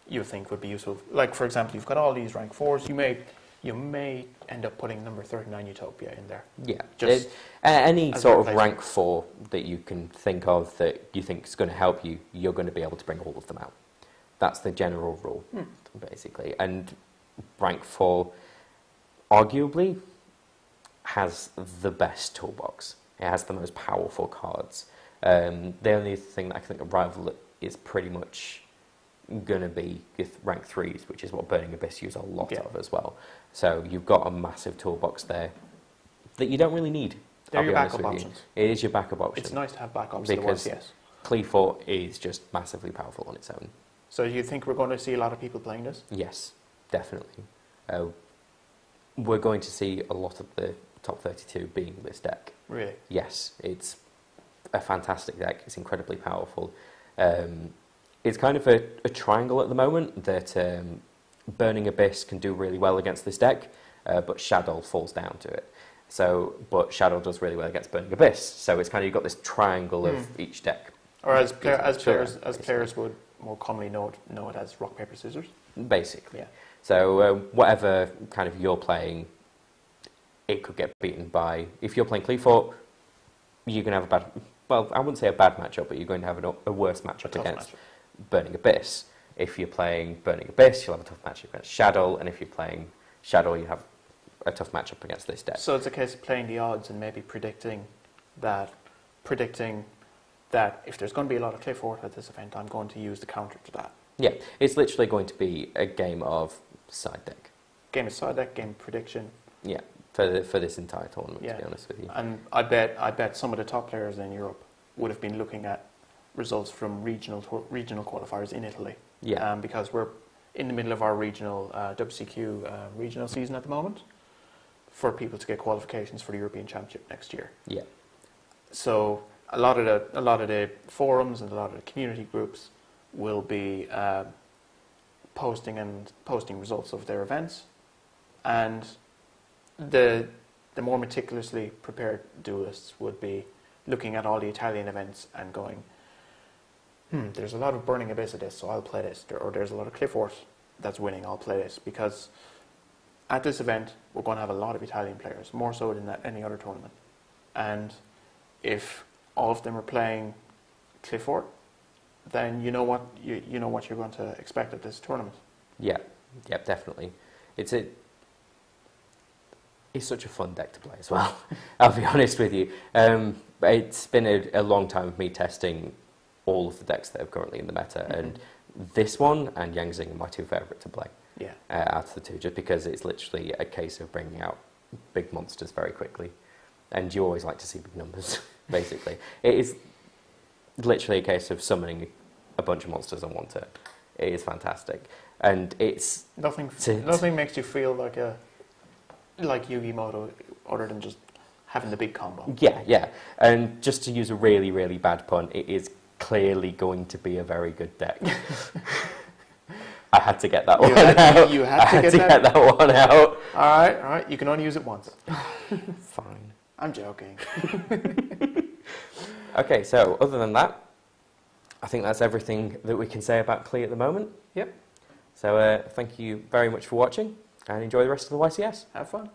you think would be useful? Like, for example, you've got all these rank 4s. You may end up putting number 39 Utopia in there. Yeah. Just any sort of rank 4 that you can think of that you think is going to help you, you're going to be able to bring all of them out. That's the general rule, basically. And rank 4, arguably, has the best toolbox. It has the most powerful cards. The only thing that I can think of rival is pretty much going to be with rank 3s, which is what Burning Abyss use a lot of as well. So you've got a massive toolbox there that you don't really need. They're your backup options. It is your backup option. It's nice to have backups because in the YCS. Qliphort is just massively powerful on its own. So do you think we're going to see a lot of people playing this? Yes, definitely. We're going to see a lot of the top 32 being this deck. Really? Yes, it's a fantastic deck. It's incredibly powerful. It's kind of a triangle at the moment that Burning Abyss can do really well against this deck, but Shadow falls down to it. But Shadow does really well against Burning Abyss. So it's kind of, you've got this triangle of each deck. Or as players would more commonly know it as rock, paper, scissors? Basically. Yeah. So whatever kind of you're playing, it could get beaten by... If you're playing Qliphort, you're going to have a bad... Well, I wouldn't say a bad matchup, but you're going to have a worse matchup against Burning Abyss. If you're playing Burning Abyss, you'll have a tough matchup against Shadow, and if you're playing Shadow, you have a tough matchup against this deck. So it's a case of playing the odds and maybe predicting that if there's going to be a lot of Qliphort at this event, I'm going to use the counter to that. Yeah, it's literally going to be a game of side deck. Game of side deck, game of prediction. Yeah, for this entire tournament, to be honest with you. And I bet some of the top players in Europe would have been looking at results from regional qualifiers in Italy. Yeah. Because we're in the middle of our regional WCQ regional season at the moment, for people to get qualifications for the European Championship next year. Yeah. So a lot of the forums and a lot of the community groups will be posting results of their events, and the more meticulously prepared duelists would be looking at all the Italian events and going, there's a lot of Burning Abyss at this, so I'll play this. Or there's a lot of Qliphort that's winning, I'll play this. Because at this event, we're going to have a lot of Italian players, more so than at any other tournament. And if all of them are playing Qliphort, then you know what you're going to expect at this tournament. Yeah, definitely. It's such a fun deck to play as well. I'll be honest with you. It's been a long time of me testing all of the decks that are currently in the meta, and this one and Yangzing are my two favourite to play. Yeah. Out of the two, just because it's literally a case of bringing out big monsters very quickly, and you always like to see big numbers. Basically, it is literally a case of summoning a bunch of monsters on one turn. It is fantastic, and it's nothing makes you feel like Yu-Gi-Oh! Other than just having the big combo. Yeah, and just to use a really, really bad pun, it is clearly going to be a very good deck. I had to get that one out. You had to get that one out. All right. You can only use it once. Fine. I'm joking. Okay, so other than that, I think that's everything that we can say about Qli at the moment. Yep. So thank you very much for watching, and enjoy the rest of the YCS. Have fun.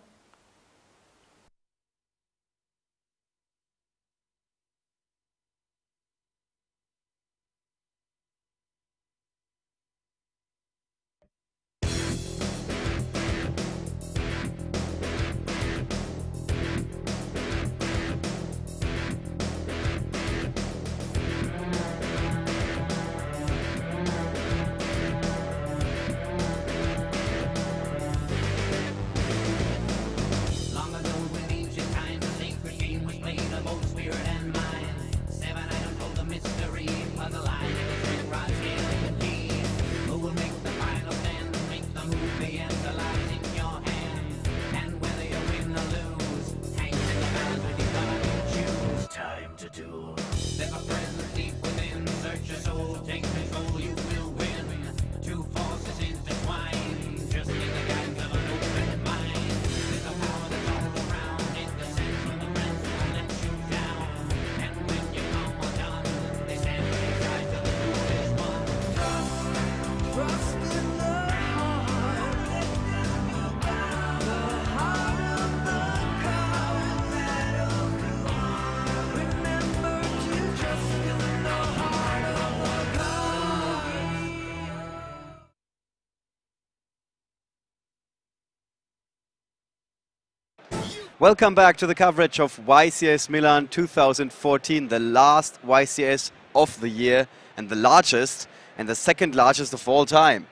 Welcome back to the coverage of YCS Milan 2014, the last YCS of the year and the largest and the second largest of all time.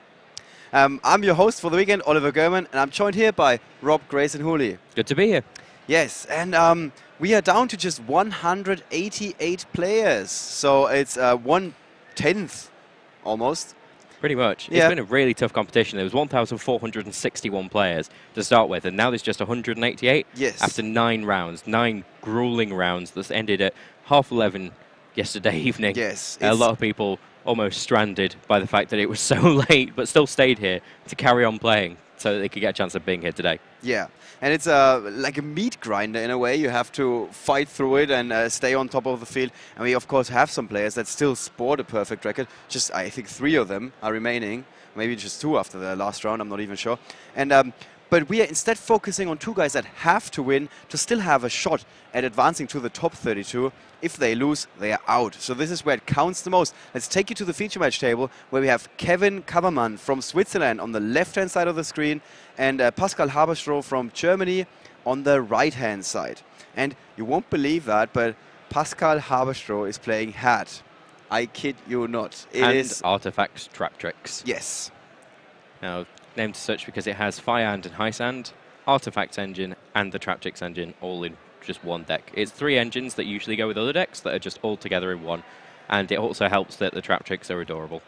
I'm your host for the weekend, Oliver German, and I'm joined here by Rob Grayson-Hooley. Good to be here. Yes, and we are down to just 188 players, so it's 1/10 almost. Pretty much. Yeah. It's been a really tough competition. There was 1,461 players to start with, and now there's just 188 Yes. after 9 rounds, 9 grueling rounds that ended at 11:30 yesterday evening. Yes. A lot of people almost stranded by the fact that it was so late, but still stayed here to carry on playing so that they could get a chance of being here today. Yeah, and it's like a meat grinder in a way. You have to fight through it and stay on top of the field. And we, of course, have some players that still sport a perfect record. Just, I think, 3 of them are remaining. Maybe just 2 after the last round, I'm not even sure. And but we are instead focusing on 2 guys that have to win to still have a shot at advancing to the top 32. If they lose, they are out. So this is where it counts the most. Let's take you to the feature match table, where we have Kammermann from Switzerland on the left-hand side of the screen and Pascal Haberstroh from Germany on the right-hand side. And you won't believe that, but Pascal Haberstroh is playing hat. I kid you not. It is Artifacts Trap Tricks. Yes. Now, named as such because it has Firehand and High Sand, Artifacts engine, and the Trap Tricks engine all in just one deck. It's 3 engines that usually go with other decks that are just all together in one. And it also helps that the Trap Tricks are adorable.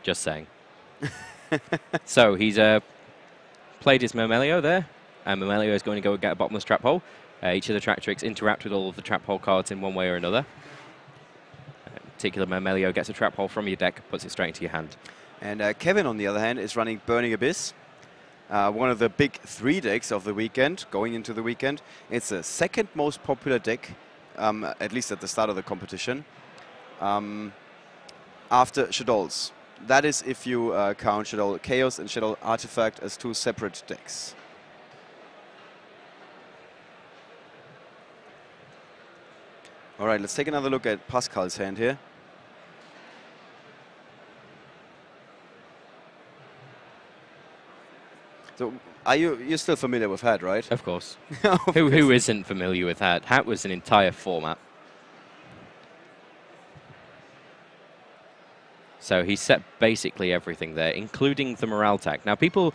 Just saying. So he's played his Mermelio there. And Mermelio is going to go get a bottomless trap hole. Each of the Trap Tricks interact with all of the trap hole cards in one way or another. Particular Mermelio gets a trap hole from your deck, puts it straight into your hand. And Kevin, on the other hand, is running Burning Abyss. One of the big 3 decks of the weekend, going into the weekend. It's the second most popular deck, at least at the start of the competition, after Shadow's. That is if you count Shadow Chaos and Shadow Artifact as 2 separate decks. All right, let's take another look at Pascal's hand here. So, you're still familiar with Hat, right? Of course. Who isn't familiar with Hat? Hat was an entire format. So he set basically everything there, including the morale tag. Now, people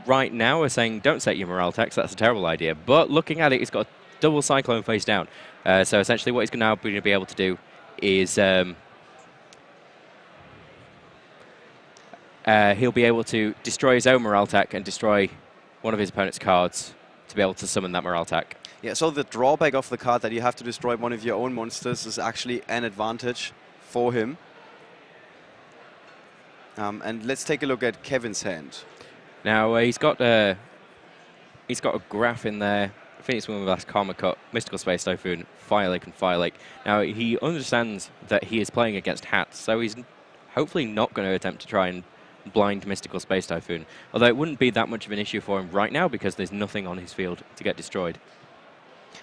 right now are saying, don't set your morale tags, that's a terrible idea. But looking at it, he's got a double Cyclone face down. So essentially what he's now going to be able to do is he'll be able to destroy his own morale tag and destroy one of his opponent's cards to be able to summon that morale tag. Yeah, so the drawback of the card that you have to destroy one of your own monsters is actually an advantage for him. And let's take a look at Kevin's hand. Now he's got a graph in there. Phoenix Windblast, Karma Cut, Mystical Space Typhoon, Fire Lake, and Fire Lake. Now he understands that he is playing against Hat, so he's hopefully not going to attempt to try and blind Mystical Space Typhoon. Although it wouldn't be that much of an issue for him right now because there's nothing on his field to get destroyed.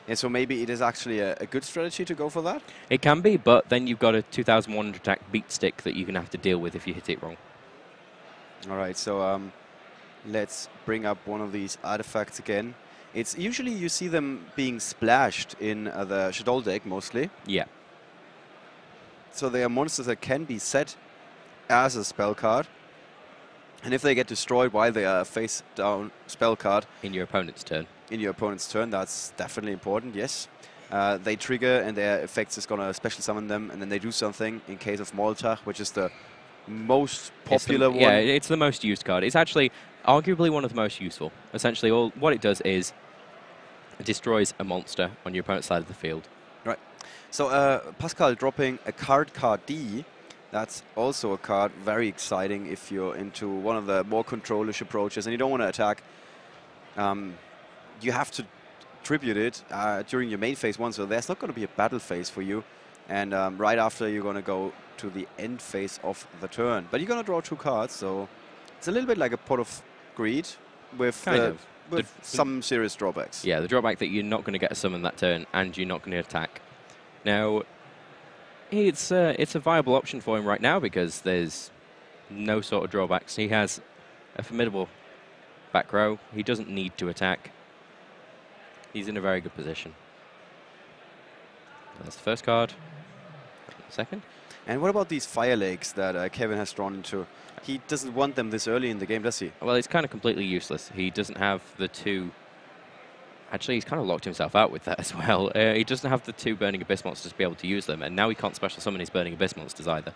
Yeah, so maybe it is actually a good strategy to go for that? It can be, but then you've got a 2,100 attack beat stick that you're going to have to deal with if you hit it wrong. All right, so let's bring up one of these artifacts again. It's usually you see them being splashed in the Shadow deck mostly. Yeah. So they are monsters that can be set as a spell card. And if they get destroyed while they are a face-down spell card... In your opponent's turn. In your opponent's turn, that's definitely important, yes. They trigger and their effects is going to special summon them, and then they do something in case of Molotov, which is the most popular one. Yeah, it's the most used card. It's actually arguably one of the most useful. Essentially, what it does is it destroys a monster on your opponent's side of the field. Right. So Pascal dropping a card D. That's also a card very exciting if you're into one of the more control-ish approaches and you don't want to attack. You have to tribute it during your main phase 1, so there's not going to be a battle phase for you. And right after, you're going to go to the end phase of the turn. But you're going to draw 2 cards, so it's a little bit like a Pot of Greed with, some serious drawbacks. Yeah, the drawback that you're not going to get a summon that turn and you're not going to attack. Now, it's a viable option for him right now because there's no sort of drawbacks. He has a formidable back row. He doesn't need to attack. He's in a very good position. That's the first card. Second. And what about these fire lakes that Kevin has drawn into? He doesn't want them this early in the game, does he? Well, it's kind of completely useless. He doesn't have the two... Actually, he's kind of locked himself out with that as well. He doesn't have the two Burning Abyss monsters to be able to use them, and now he can't special summon his Burning Abyss monsters either.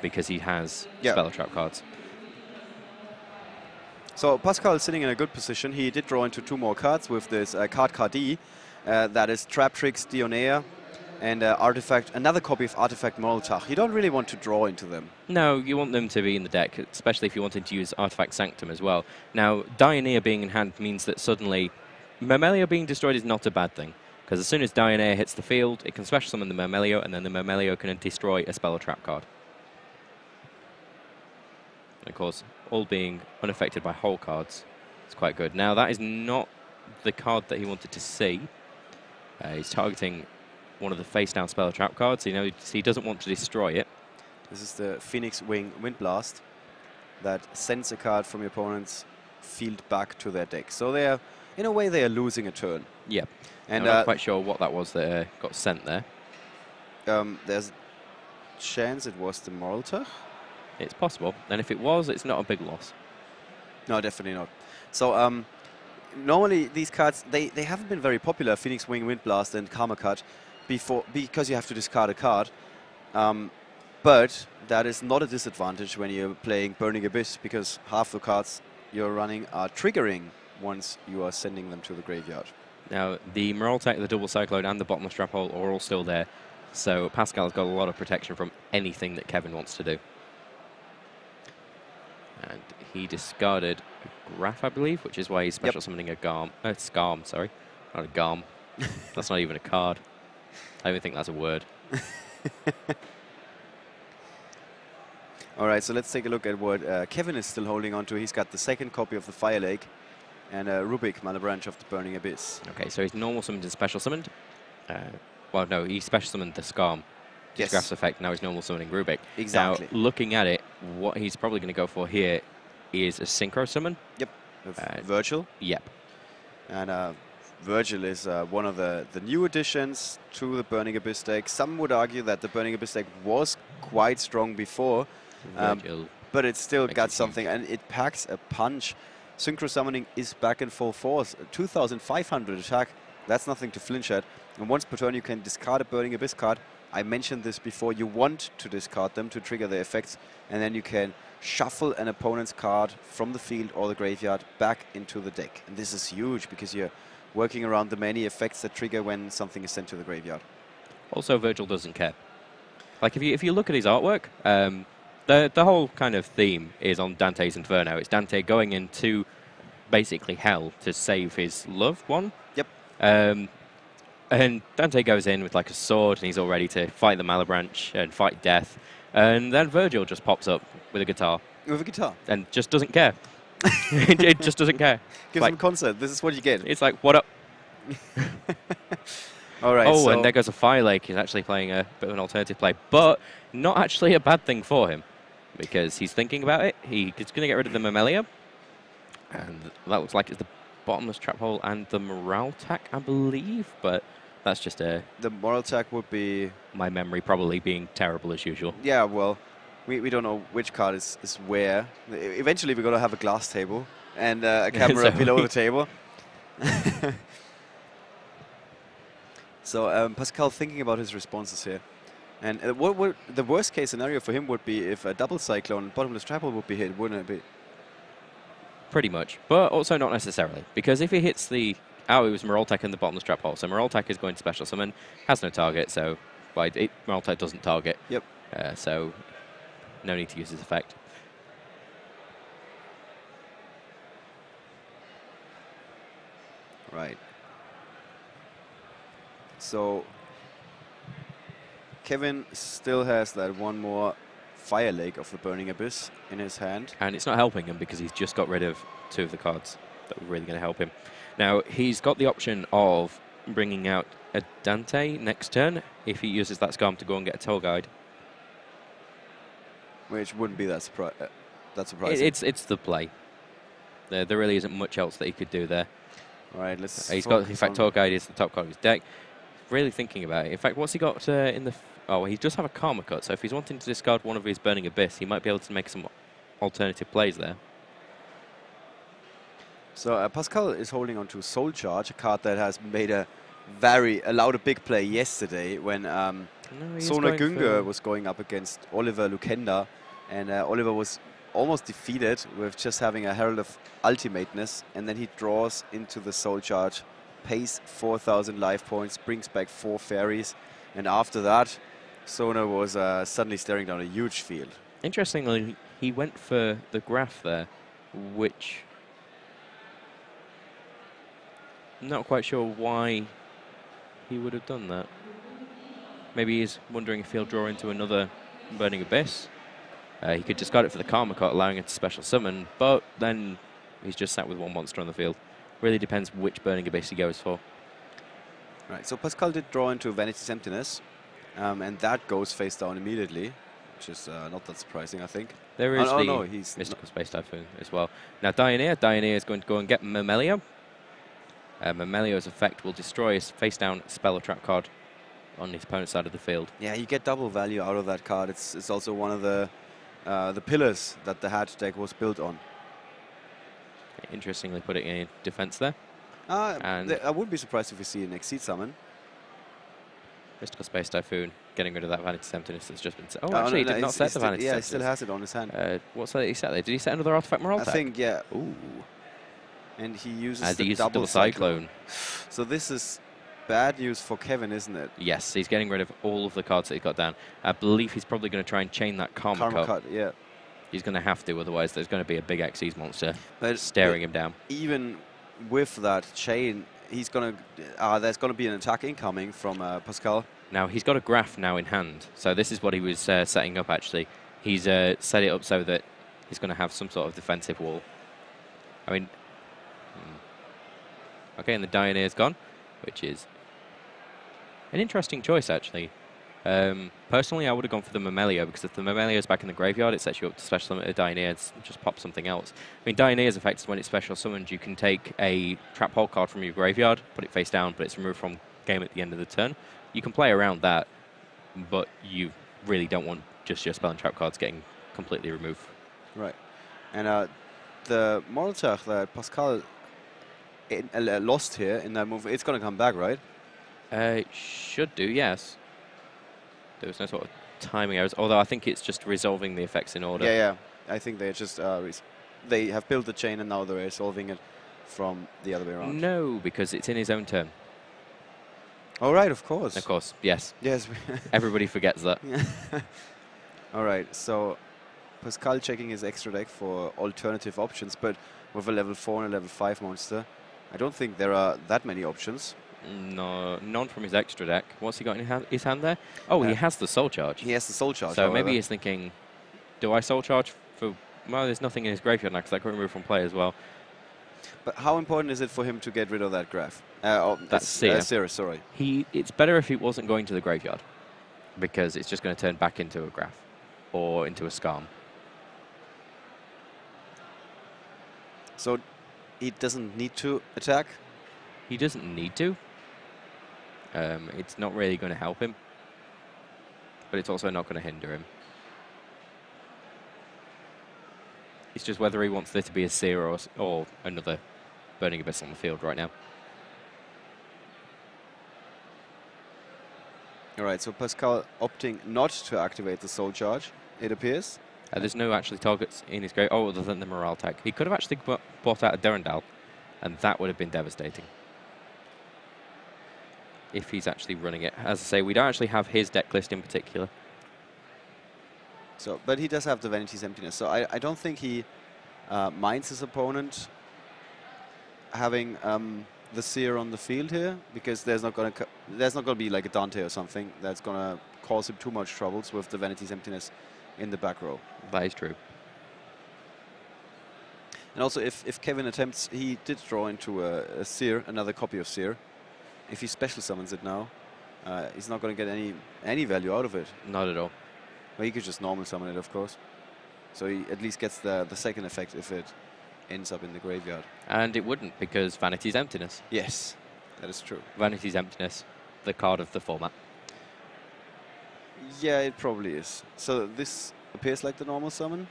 Because he has Spell Trap cards. So Pascal is sitting in a good position. He did draw into 2 more cards with this card D. That is Trap Tricks, Dionea, and another copy of Artifact Moraltach. You don't really want to draw into them. No, you want them to be in the deck, especially if you wanted to use Artifact Sanctum as well. Now, Dionea being in hand means that suddenly Myrmelio being destroyed is not a bad thing, because as soon as Dionea hits the field, it can special summon the Myrmelio, and then the Myrmelio can destroy a spell or trap card. And of course, all being unaffected by whole cards, it's quite good. Now, that is not the card that he wanted to see. He's targeting one of the face-down spell or trap cards. He doesn't want to destroy it. This is the Phoenix Wing Wind Blast that sends a card from your opponent's field back to their deck. So they are, in a way, they are losing a turn. Yeah. And I'm not quite sure what that was that got sent there. There's a chance it was the Moraltach. It's possible. And if it was, it's not a big loss. No, definitely not. So normally these cards, they haven't been very popular, Phoenix Wing Wind Blast and Karma Cut, because you have to discard a card. But that is not a disadvantage when you're playing Burning Abyss, because half the cards you're running are triggering once you are sending them to the graveyard. Now, the Moraltech, the Double Cyclone, and the Bottomless Trap Hole are all still there. So Pascal's got a lot of protection from anything that Kevin wants to do. And he discarded a Graph, I believe, which is why he's special summoning a Scarm, sorry. Not a Garm. That's not even a card. I don't even think that's a word. All right, so let's take a look at what Kevin is still holding on to. He's got the second copy of the Fire Lake and Rubik, Mana Branch of the Burning Abyss. Okay, so he's normal summoned and special summoned. Well, no, he special summoned the Scarm. Yes. Graph's effect, now he's normal summoning Rubik. Exactly. Now, looking at it, what he's probably going to go for here is a Synchro Summon. Yep, with Virgil. Yep. And Virgil is one of the new additions to the Burning Abyss deck. Some would argue that the Burning Abyss deck was quite strong before, but it still got something, and it packs a punch. Synchro Summoning is back in full force. 2,500 attack, that's nothing to flinch at. And once per turn you can discard a Burning Abyss card. I mentioned this before, you want to discard them to trigger their effects, and then you can shuffle an opponent's card from the field or the graveyard back into the deck. And this is huge because you're working around the many effects that trigger when something is sent to the graveyard. Also, Virgil doesn't care. Like, if you look at his artwork, the whole kind of theme is on Dante's Inferno. It's Dante going into basically hell to save his loved one. Yep. And Dante goes in with like a sword, and he's all ready to fight the Malabranch and fight death. And then Virgil just pops up with a guitar. With a guitar. And just doesn't care. it just doesn't care. Gives him a concert. This is what you get. It's like, what up? All right. Oh, so and there goes a Fire Lake. He's actually playing a bit of an alternative play, but not actually a bad thing for him, because he's thinking about it. He's going to get rid of the Myrmelio, and that looks like it's the Bottomless Trap Hole and the Moraltech, I believe, but that's just a... The Moraltech would be... My memory probably being terrible as usual. Yeah, well, we don't know which card is where. Eventually we're going to have a glass table and a camera below the table. So Pascal thinking about his responses here. And what would the worst case scenario for him would be if a double Cyclone and Bottomless Trap Hole would be hit, wouldn't it be? Pretty much, but also not necessarily, because if he hits the... Oh, it was Moraltech and the Bottomless Trap Hole. So Moraltech is going to special summon, has no target, so Moraltech doesn't target. Yep. So no need to use his effect. Right. So Kevin still has that one more Fire Lake of the Burning Abyss in his hand. And it's not helping him because he's just got rid of 2 of the cards that were really going to help him. Now, he's got the option of bringing out a Dante next turn if he uses that Scarm to go and get a Toll Guide. Which wouldn't be that surprising. It's the play. There really isn't much else that he could do there. All right, let's. He's got, in fact, Torg Guide is the top card of his deck. Really thinking about it. In fact, what's he got in the... Oh, well, he does have a Karma Cut, so if he's wanting to discard one of his Burning Abyss, he might be able to make some alternative plays there. So Pascal is holding on to Soul Charge, a card that has made allowed a big play yesterday when Sona Günger was going up against Oliver Lukenda, and Oliver was almost defeated with just having a Herald of Ultimateness, and then he draws into the Soul Charge, pays 4,000 life points, brings back 4 fairies, and after that, Sona was suddenly staring down a huge field. Interestingly, he went for the Graph there, which... I'm not quite sure why he would have done that. Maybe he's wondering if he'll draw into another Burning Abyss. He could discard it for the Karma Cut, allowing it to special summon, but then he's just sat with 1 monster on the field. Really depends which Burning Abyss he goes for. Right, so Pascal did draw into Vanity's Emptiness, and that goes face down immediately, which is not that surprising, I think. There is the Mystical Space Typhoon as well. Now, Dioneer is going to go and get Mamelio. Mamelio's effect will destroy his face-down spell or trap card on his opponent's side of the field. Yeah, you get double value out of that card. It's also one of the pillars that the Hat deck was built on. Interestingly putting in defense there. And I wouldn't be surprised if we see an Exceed summon. Mystical Space Typhoon, getting rid of that Vanity's Emptiness that's just been set. Oh, actually, he did not set the Vanity's Emptiness. Yeah, he still has it on his hand. What's that he set there? Did he set another Artifact Morale tag? I think, yeah. Ooh. And he uses the double Cyclone. So this is bad news for Kevin, isn't it? Yes, he's getting rid of all of the cards that he's got down. I believe he's probably going to try and chain that Karma Cut. Yeah. He's going to have to, otherwise there's going to be a big Xyz monster staring him down. Even with that chain, he's going to there's going to be an attack incoming from Pascal. Now, he's got a Graph now in hand, so this is what he was setting up, actually. He's set it up so that he's going to have some sort of defensive wall. I mean... Okay, and the Dioneer's gone, which is an interesting choice, actually. Personally, I would have gone for the Mamelio, because if the Mamelio is back in the graveyard, it sets you up to special summon a Dioneer and just pop something else. I mean, Dioneer's effect is when it's special summoned, you can take a trap hole card from your graveyard, put it face down, but it's removed from game at the end of the turn. You can play around that, but you really don't want just your spell and trap cards getting completely removed. Right. And the Molotov that Pascal lost here in that move, it's going to come back, right? It should do, yes. There was no sort of timing errors, although I think it's just resolving the effects in order. Yeah. I think they just they have built the chain and now they're resolving it from the other way around. No, because it's in his own turn. All right, of course. Of course, yes. Yes. Everybody forgets that. All right, so Pascal checking his extra deck for alternative options, but with a level 4 and a level 5 monster, I don't think there are that many options. No, none from his extra deck. What's he got in his hand there? Oh, he has the Soul Charge. He has the Soul Charge. So maybe he's thinking, do I Soul Charge for... Well, there's nothing in his graveyard now because I couldn't remove from play as well. But how important is it for him to get rid of that Graph? That's Seer, sorry. It's better if he wasn't going to the graveyard, because it's just going to turn back into a Graph or into a Skarm. So he doesn't need to attack? He doesn't need to. It's not really going to help him, but it's also not going to hinder him. It's just whether he wants there to be a Seer or another Burning Abyss on the field right now. All right, so Pascal opting not to activate the Soul Charge, it appears. There's no actually targets in his grave, other than the morale tag. He could have actually bought out a Durandal, and that would have been devastating. If he's actually running it. As I say, we don't actually have his deck list in particular. So, but he does have the Vanity's Emptiness, so I don't think he minds his opponent having the Seer on the field here, because there's not going to be like a Dante or something that's going to cause him too much troubles with the Vanity's Emptiness in the back row. That is true. And also, if Kevin attempts, he did draw into a Seer, another copy of Seer. If he special summons it now, he's not going to get any value out of it. Not at all. Well, he could just normal summon it, of course. So he at least gets the second effect if it ends up in the graveyard. And it wouldn't, because Vanity's Emptiness. Yes, that is true. Vanity's Emptiness, the card of the format. Yeah, it probably is. So this appears like the normal summon.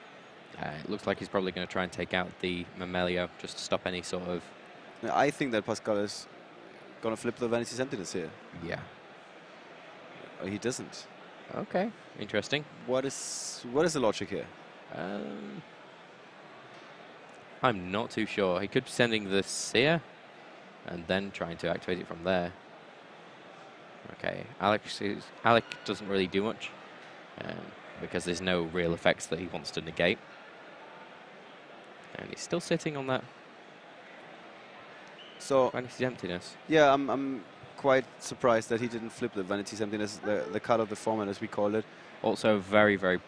It looks like he's probably going to try and take out the Mammelio just to stop any sort of... I think that Pascal is going to flip the Vanity's Emptiness here. Yeah. He doesn't. Okay, interesting. What is the logic here? I'm not too sure. He could be sending the Seer and then trying to activate it from there. Okay, Alec doesn't really do much because there's no real effects that he wants to negate. And he's still sitting on that So Vanity's Emptiness. yeah, I'm quite surprised that he didn't flip the Vanity's Emptiness, the card of the format as we call it. Also very, very...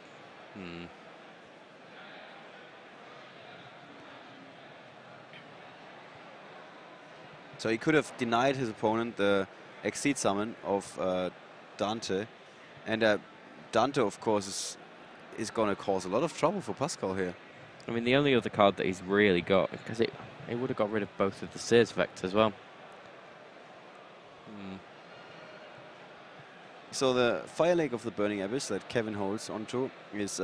So he could have denied his opponent the Exceed summon of Dante. And Dante, of course, is going to cause a lot of trouble for Pascal here. I mean, the only other card that he's really got, because it would have got rid of both of the Sears effects as well. So the Fire Lake of the Burning Abyss that Kevin holds onto is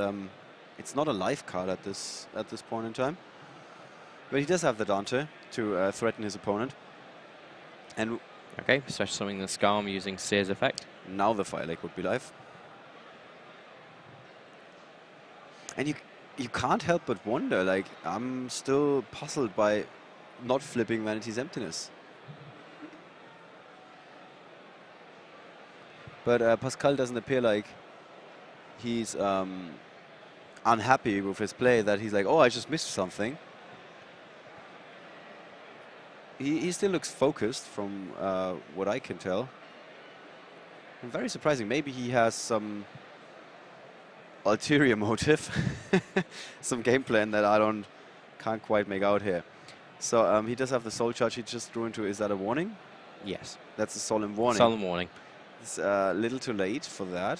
it's not a life card at this point in time, but he does have the Dante to threaten his opponent. And Okay, special summoning the Skarm using Sears effect. now the Fire Lake would be live. And you can't help but wonder, like, I'm still puzzled by not flipping Vanity's Emptiness. But Pascal doesn't appear like he's unhappy with his play, that he's like, oh, I just missed something. He still looks focused from what I can tell. And very surprising. Maybe he has some ulterior motive, some game plan that I can't quite make out here. So he does have the Soul Charge he just drew into. Is that a warning? Yes. That's a solemn warning. Solemn warning. It's a little too late for that.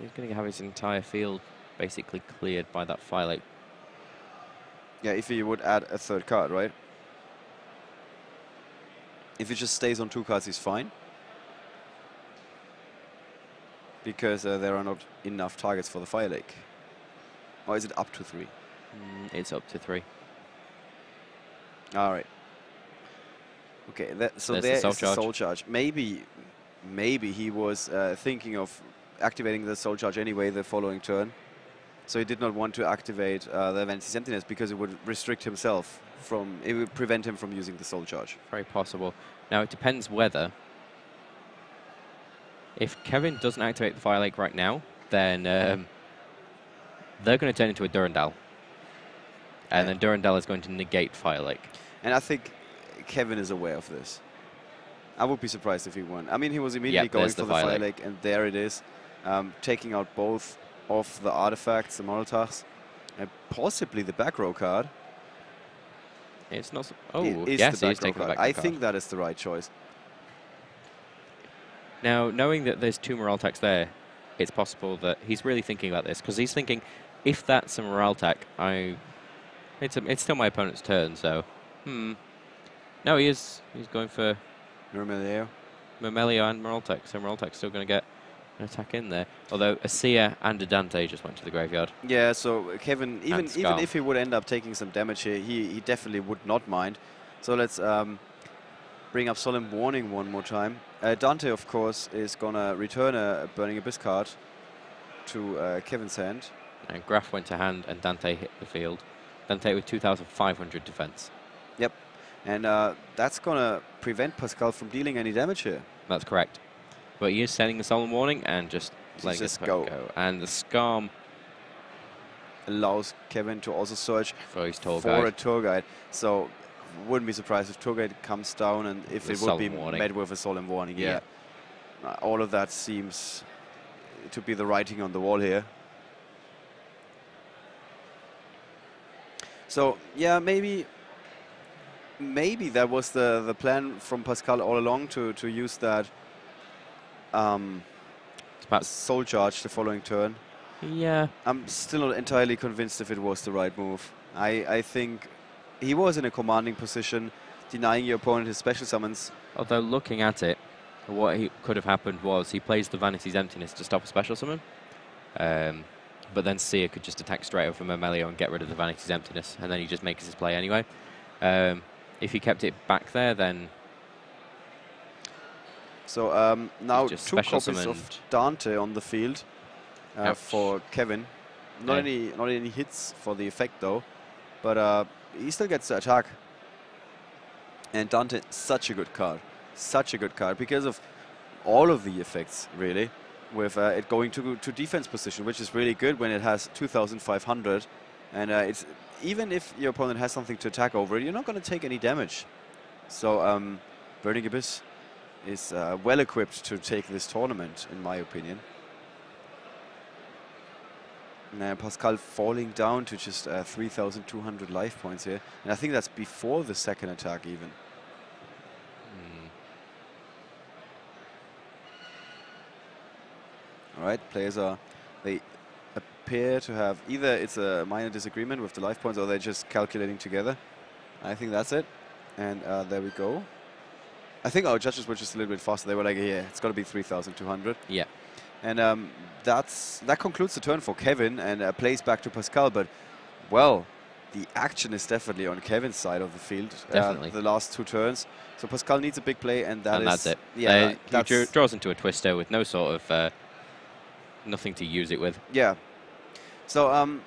He's going to have his entire field basically cleared by that Fire Lake. Yeah, if he would add a third card, right? If he just stays on 2 cards, he's fine. Because there are not enough targets for the Fire Lake. Or is it up to 3? It's up to 3. All right. Okay, so There's there the is the Soul Charge. Maybe he was thinking of activating the Soul Charge anyway the following turn. So he did not want to activate the Vanity's Emptiness because it would restrict himself from... It would prevent him from using the Soul Charge. Very possible. Now, it depends whether... If Kevin doesn't activate the Fire Lake right now, then they're going to turn into a Durandal. And then Durandal is going to negate Fire Lake. And I think Kevin is aware of this. I would be surprised if he won. I mean, he was immediately going for the Fire Lake, and there it is. Taking out both of the artifacts, the Molotachs, and possibly the back row card. It's not... Yes, he's taking the back row I card. think that is the right choice. Now, knowing that there's 2 Moraltacs there, it's possible that he's really thinking about this, because he's thinking, if that's a Moraltac, it's still my opponent's turn, so... No, he's going for... Mermelio. Mermelio and Moraltac, so Moraltac's still going to get an attack in there. Although a Seer and a Dante just went to the graveyard. Yeah, so Kevin, even if he would end up taking some damage here, he definitely would not mind. So let's bring up Solemn Warning one more time. Dante, of course, is going to return a Burning Abyss card to Kevin's hand. And Graf went to hand, and Dante hit the field. Dante with 2,500 defense. Yep. And that's going to prevent Pascal from dealing any damage here. That's correct. But he is sending the Solemn Warning and just letting it go. And the Skarm allows Kevin to also search for his tour for guide. a tour guide. So wouldn't be surprised if tour guide comes down and if The it would be Solemn Warning. met with a Solemn Warning. Yeah. All of that seems to be the writing on the wall here. So yeah, maybe that was the plan from Pascal all along, to use that Soul Charge the following turn. Yeah. I'm still not entirely convinced if it was the right move. I think he was in a commanding position, denying your opponent his special summons. Although looking at it, what could have happened was he plays the Vanity's Emptiness to stop a special summon. But then Seer could just attack straight over from Amelio and get rid of the Vanity's Emptiness, and then he just makes his play anyway. If he kept it back there, then... So now two copies summoned. of Dante on the field for Kevin. Not any hits for the effect though, but he still gets the attack. And Dante, such a good card. Such a good card because of all of the effects, really, with it going to defense position, which is really good when it has 2,500. And it's even if your opponent has something to attack over it, you're not going to take any damage. So Burning Abyss is well equipped to take this tournament, in my opinion. And Pascal falling down to just 3,200 life points here. And I think that's before the second attack even. All right, players they appear to have either it's a minor disagreement with the life points or they're just calculating together. I think that's it. And there we go. I think our judges were just a little bit faster. They were like, yeah, it's got to be 3,200. Yeah. And that concludes the turn for Kevin and plays back to Pascal. But, well, the action is definitely on Kevin's side of the field. Definitely. The last two turns. So Pascal needs a big play, and that's it. Yeah, he draws into a twister with no sort of nothing to use it with. Yeah. So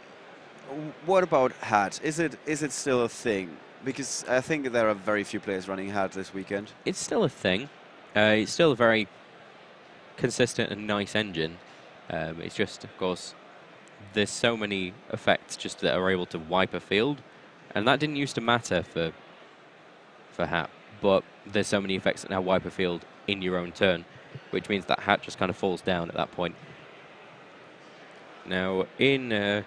what about Hat? Is it still a thing? Because I think there are very few players running Hat this weekend. It's still a thing. It's still a very consistent and nice engine. It's just, of course, there's so many effects just that are able to wipe a field, and that didn't used to matter for Hat. But there's so many effects that now wipe a field in your own turn, which means that Hat just kind of falls down at that point. Now, in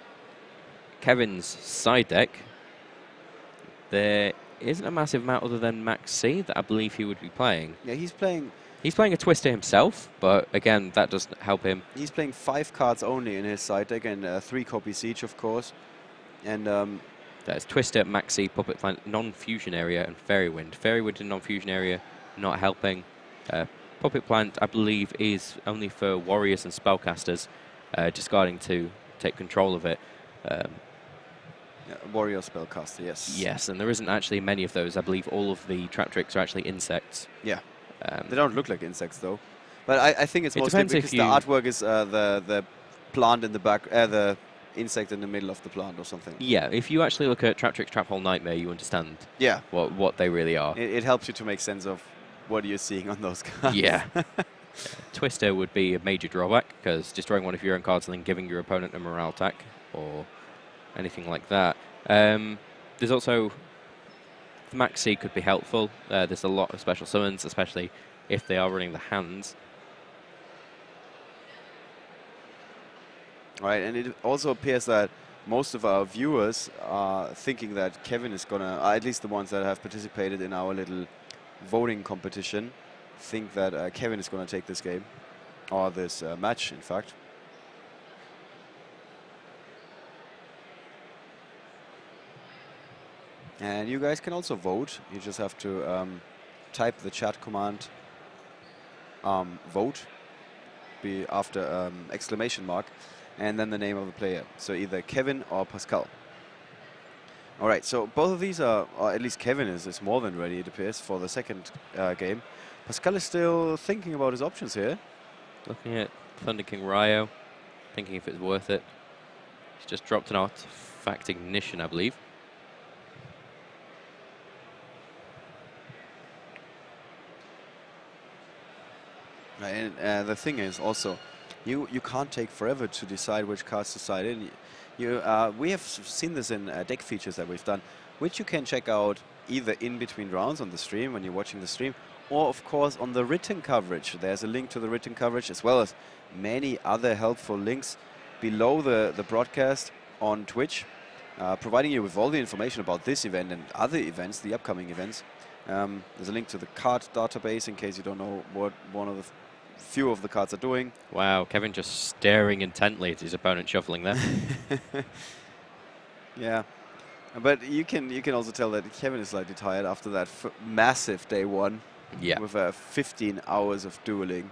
Kevin's side deck, there isn't a massive amount other than Max C that I believe he would be playing. Yeah, he's playing a Twister himself, but again, that doesn't help him. He's playing 5 cards only in his side deck and 3 copies each, of course. And that's Twister, Maxi, Puppet Plant, non-fusion area, and Fairy Wind. Fairy Wind in non-fusion area not helping. Puppet Plant, I believe, is only for warriors and spellcasters, discarding to take control of it. yeah, warrior spellcaster, yes. Yes, and there isn't actually many of those. I believe all of the trap tricks are actually insects. Yeah. They don't look like insects, though. But I think it's mostly because the artwork is the plant in the back, the insect in the middle of the plant or something. Yeah, if you actually look at Trap Tricks, Trap Hole Nightmare, you understand what they really are. It helps you to make sense of what you're seeing on those cards. Yeah. Twister would be a major drawback, because destroying one of your own cards and then giving your opponent a morale attack or anything like that. There's also... The Maxi could be helpful. There's a lot of special summons, especially if they are running the hands. Right, and it also appears that most of our viewers are thinking that Kevin is gonna, at least the ones that have participated in our little voting competition, think that Kevin is gonna take this game, or this match, in fact. And you guys can also vote. You just have to type the chat command vote after exclamation mark, and then the name of the player. So either Kevin or Pascal. All right, so both of these are, or at least Kevin is more than ready, it appears, for the second game. Pascal is still thinking about his options here. Looking at Thunder King Ryo, thinking if it's worth it. He's just dropped an artifact ignition, I believe. Right, and the thing is also, you can't take forever to decide which cards to side in. We have seen this in deck features that we've done, which you can check out either in between rounds on the stream when you're watching the stream, or of course on the written coverage. There's a link to the written coverage, as well as many other helpful links below the broadcast on Twitch, providing you with all the information about this event and other events, the upcoming events. There's a link to the card database in case you don't know what one of the few of the cards are doing. Wow, Kevin just staring intently at his opponent shuffling there. Yeah. But you can also tell that Kevin is slightly tired after that massive day one. Yeah. With 15 hours of dueling,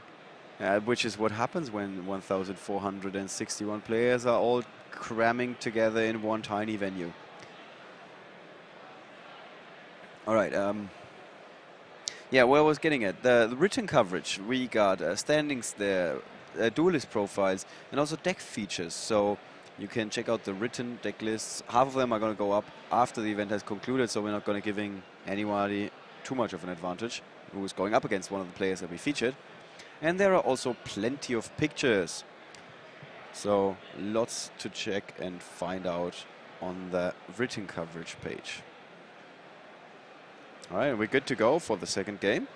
which is what happens when 1,461 players are all cramming together in one tiny venue. All right. Yeah, where I was getting at, the written coverage, we got standings there, duelist profiles, and also deck features. So you can check out the written deck lists. Half of them are going to go up after the event has concluded, so we're not going to giving anybody too much of an advantage who is going up against one of the players that we featured. And there are also plenty of pictures. So lots to check and find out on the written coverage page. All right, we're good to go for the second game.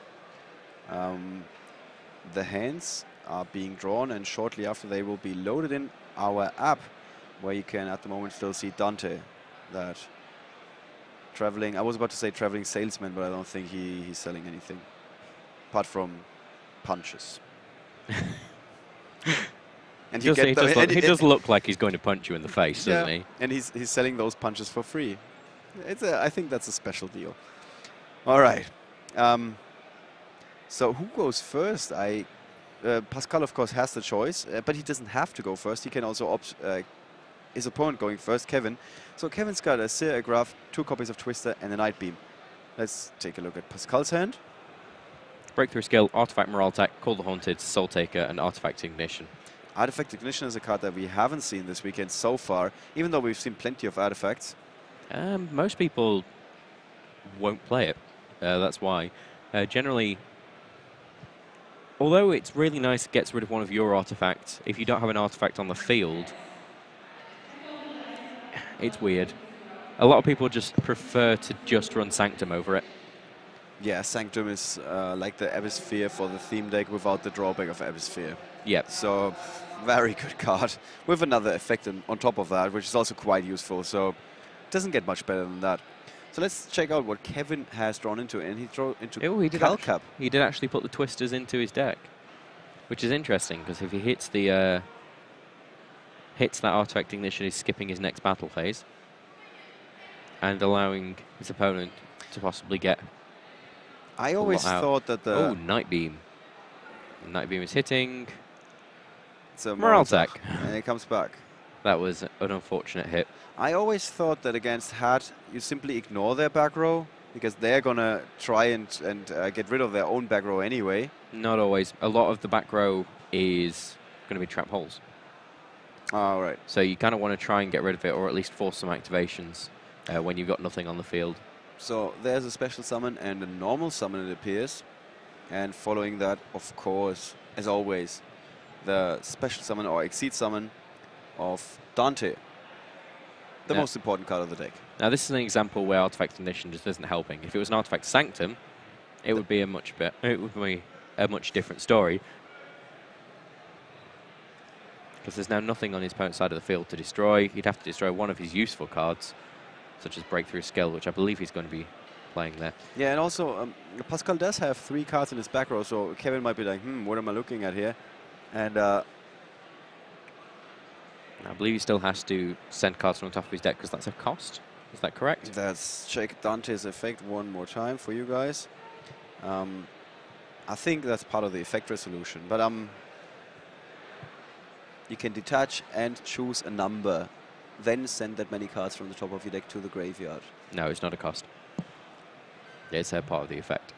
The hands are being drawn, and shortly after they will be loaded in our app, where you can at the moment still see Dante, that traveling, I was about to say traveling salesman, but I don't think he's selling anything apart from punches. And he does look like he's going to punch you in the face, doesn't he? And he's selling those punches for free. I think that's a special deal. All right. So who goes first? Pascal, of course, has the choice, but he doesn't have to go first. He can also opt his opponent going first, Kevin. So Kevin's got a Seer, a Graph, 2 copies of Twister, and a Night Beam. Let's take a look at Pascal's hand. Breakthrough skill, Artifact Morale Tech, Call the Haunted, Soul Taker, and Artifact Ignition. Artifact Ignition is a card that we haven't seen this weekend so far, even though we've seen plenty of artifacts. Most people won't play it. That's why. Generally, although it's really nice, it gets rid of one of your artifacts, if you don't have an artifact on the field, it's weird. A lot of people just prefer to just run Sanctum over it. Yeah, Sanctum is like the Abysphere for the theme deck without the drawback of Abysphere. Yep. So, very good card. With another effect on top of that, which is also quite useful. So, it doesn't get much better than that. So let's check out what Kevin has drawn into, and he drew into Calcap. He did actually put the Twisters into his deck, which is interesting, because if he hits the hits that Artifact Ignition, he's skipping his next battle phase and allowing his opponent to possibly get. I always thought that the Night Beam. Night Beam is hitting. It's a Morale Tech, and it comes back. That was an unfortunate hit. I always thought that against Hat, you simply ignore their back row, because they're going to try and get rid of their own back row anyway. Not always. A lot of the back row is going to be trap holes. All right. So you kind of want to try and get rid of it, or at least force some activations when you've got nothing on the field. So there's a special summon and a normal summon, it appears. And following that, of course, as always, the special summon or exceed summon of Dante. The most important card of the deck. Now this is an example where Artifact Ignition just isn't helping. If it was an Artifact Sanctum, it would be a much different story. Because there's now nothing on his opponent's side of the field to destroy. He'd have to destroy one of his useful cards, such as Breakthrough Skill, which I believe he's going to be playing there. Yeah, and also Pascal does have 3 cards in his back row, so Kevin might be like, what am I looking at here? And I believe he still has to send cards from the top of his deck because that's a cost. Is that correct? Let's check Dante's effect one more time for you guys. I think that's part of the effect resolution, but you can detach and choose a number, then send that many cards from the top of your deck to the graveyard. No, it's not a cost. It's a part of the effect.